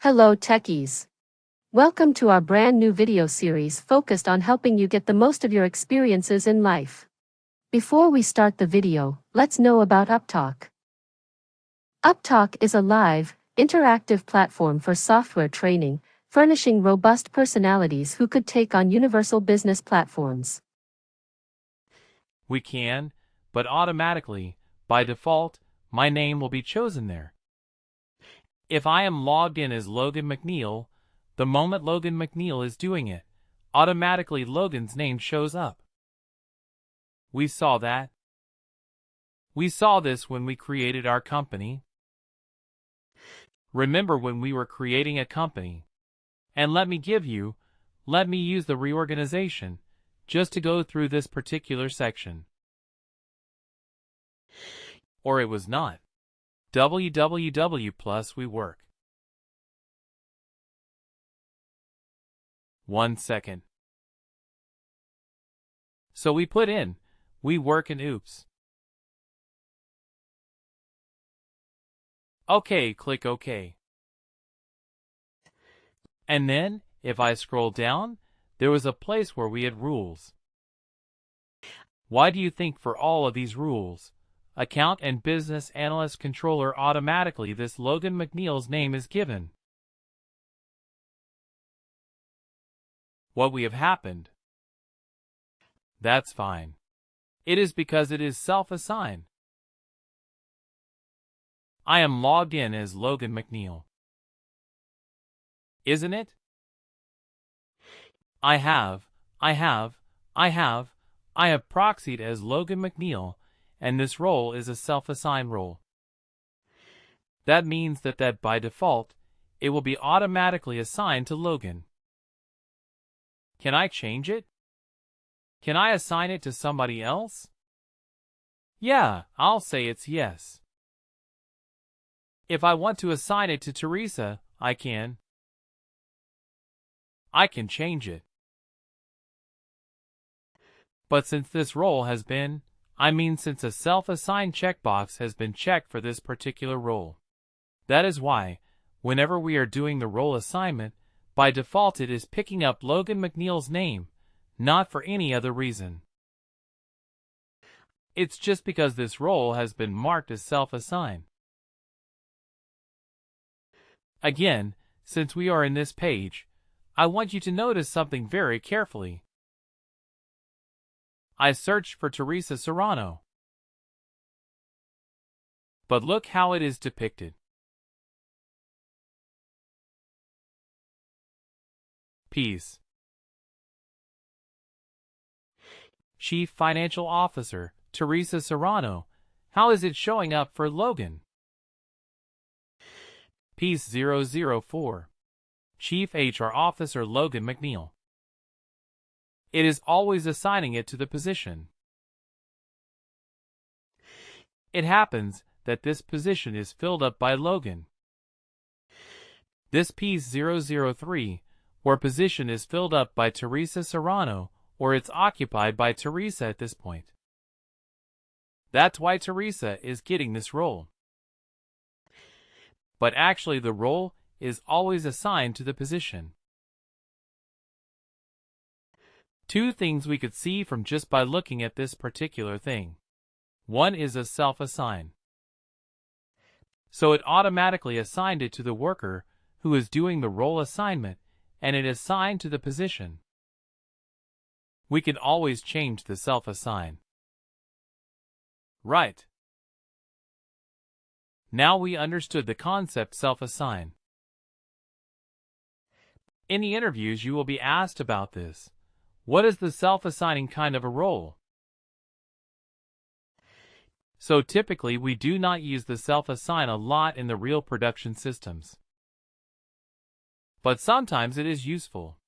Hello techies. Welcome to our brand new video series focused on helping you get the most of your experiences in life. Before we start the video, let's know about Upptalk. Upptalk is a live, interactive platform for software training, furnishing robust personalities who could take on universal business platforms. We can, but automatically, by default, my name will be chosen there. If I am logged in as Logan McNeil, the moment Logan McNeil is doing it, automatically Logan's name shows up. We saw that. We saw this when we created our company. Remember when we were creating a company? And let me use the reorganization, just to go through this particular section. Or it was not. www plus we work. 1 second. So we put in, we work and oops. Okay, click OK. And then, if I scroll down, there was a place where we had rules. Why do you think for all of these rules, account and business analyst controller automatically this Logan McNeil's name is given? What we have happened? That's fine. It is because it is self-assigned. I am logged in as Logan McNeil. Isn't it? I have proxied as Logan McNeil, and this role is a self-assigned role. That means that by default, it will be automatically assigned to Logan. Can I change it? Can I assign it to somebody else? Yeah, I'll say it's yes. If I want to assign it to Teresa, I can. I can change it. But since this role has been, since a self-assigned checkbox has been checked for this particular role. That is why, whenever we are doing the role assignment, by default it is picking up Logan McNeil's name, not for any other reason. It's just because this role has been marked as self-assigned. Again, since we are in this page, I want you to notice something very carefully. I searched for Teresa Serrano. But look how it is depicted. Peace. Chief Financial Officer, Teresa Serrano. How is it showing up for Logan? Piece 004. Chief HR Officer Logan McNeil. It is always assigning it to the position. It happens that this position is filled up by Logan. This piece 003, where position is filled up by Teresa Serrano, or it's occupied by Teresa at this point. That's why Teresa is getting this role. But actually the role is always assigned to the position. Two things we could see from just by looking at this particular thing. One is a self-assign. So it automatically assigned it to the worker who is doing the role assignment, and it assigned to the position. We can always change the self-assign. Right. Now we understood the concept self-assign. In the interviews you will be asked about this. What is the self-assigning kind of a role? So typically we do not use the self-assign a lot in the real production systems. But sometimes it is useful.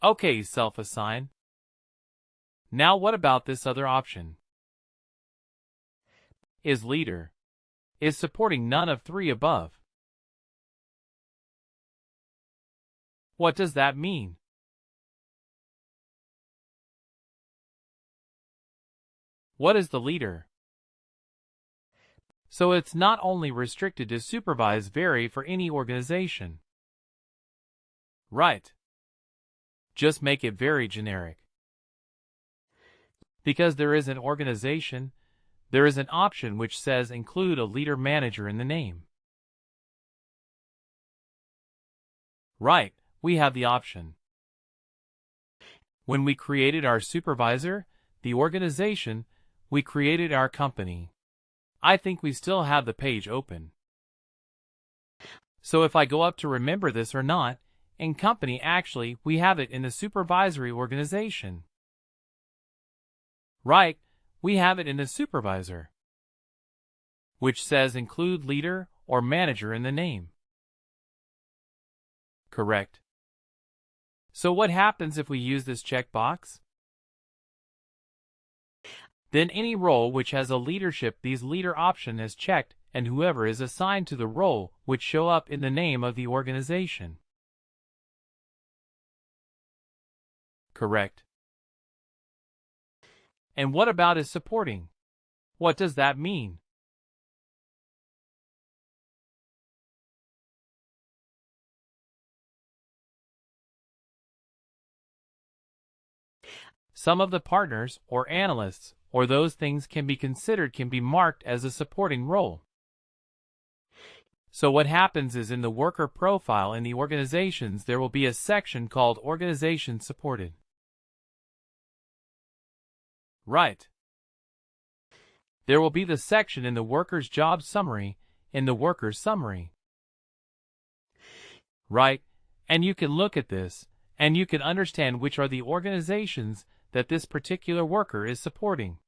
Okay, self-assign. Now what about this other option? Is leader. Is supporting none of three above. What does that mean? What is the leader? So it's not only restricted to supervise vary for any organization. Right. Just make it very generic. Because there is an organization, there is an option which says include a leader manager in the name. Right, we have the option. When we created our supervisor, the organization, we created our company. I think we still have the page open. So if I go up to remember this or not, in company actually we have it in the supervisory organization. Right, we have it in the supervisor, which says include leader or manager in the name. Correct. So what happens if we use this checkbox? Then any role which has a leadership, these leader option is checked, and whoever is assigned to the role would show up in the name of the organization. Correct. And what about is supporting? What does that mean? Some of the partners or analysts or those things can be marked as a supporting role. So what happens is in the worker profile in the organizations there will be a section called Organization Supported. Right. There will be the section in the worker's job summary, in the worker's summary. Right, and you can look at this, and you can understand which are the organizations that this particular worker is supporting.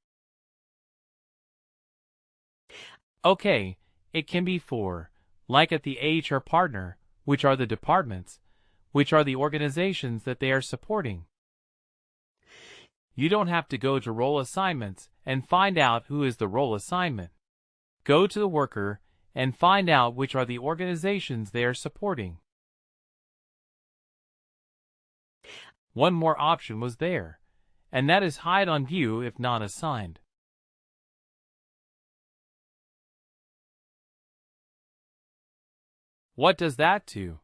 Okay, it can be for, like at the HR partner, which are the departments, which are the organizations that they are supporting. You don't have to go to role assignments and find out who is the role assignment. Go to the worker and find out which are the organizations they are supporting. One more option was there, and that is hide on view if not assigned. What does that do?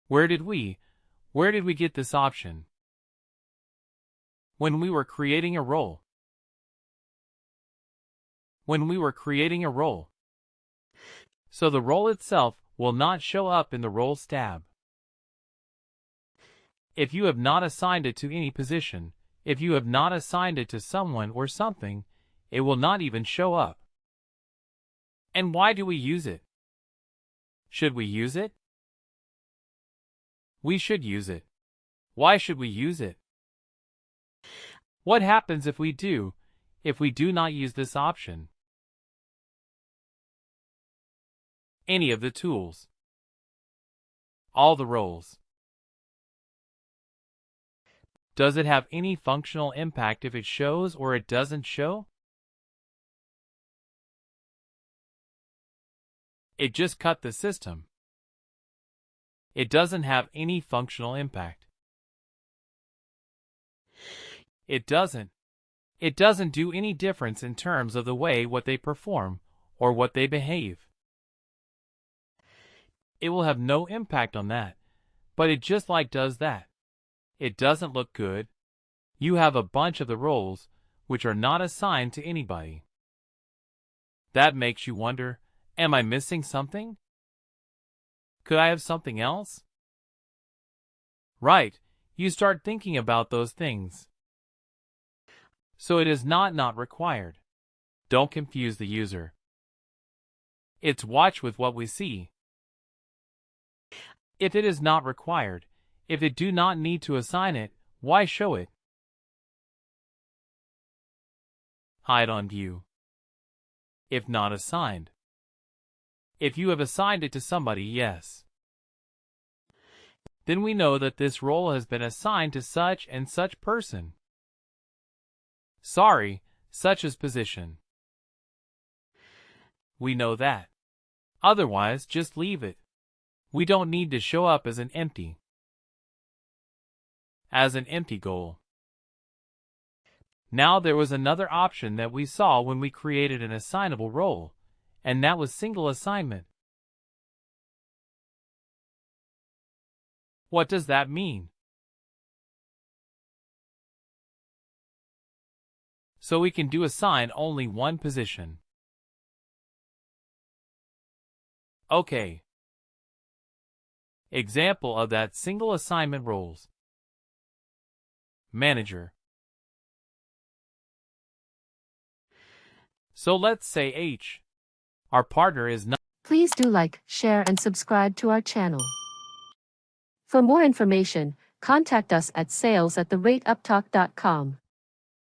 Where did we get this option? When we were creating a role. When we were creating a role. So the role itself will not show up in the roles tab. If you have not assigned it to any position, if you have not assigned it to someone or something, it will not even show up. And why do we use it? Should we use it? We should use it. Why should we use it? What happens if we do not use this option? Any of the tools. All the roles. Does it have any functional impact if it shows or it doesn't show? It just cut the system. It doesn't have any functional impact. It doesn't do any difference in terms of the way what they perform or what they behave. It will have no impact on that, but it just does that. It doesn't look good. You have a bunch of the roles which are not assigned to anybody. That makes you wonder, am I missing something? Could I have something else? Right, you start thinking about those things. So it is not required. Don't confuse the user. It's watch with what we see. If it is not required, if it do not need to assign it, why show it? Hide on view. If not assigned. If you have assigned it to somebody, yes. Then we know that this role has been assigned to such and such person. Sorry, such as position. We know that. Otherwise, just leave it. We don't need to show up as an empty goal. Now there was another option that we saw when we created an assignable role, and that was single assignment. What does that mean? So we can assign only one position. Okay. Example of that single assignment roles. Manager. So let's say H. Our partner is not. Please do like, share and subscribe to our channel. For more information, contact us at sales@upptalk.com.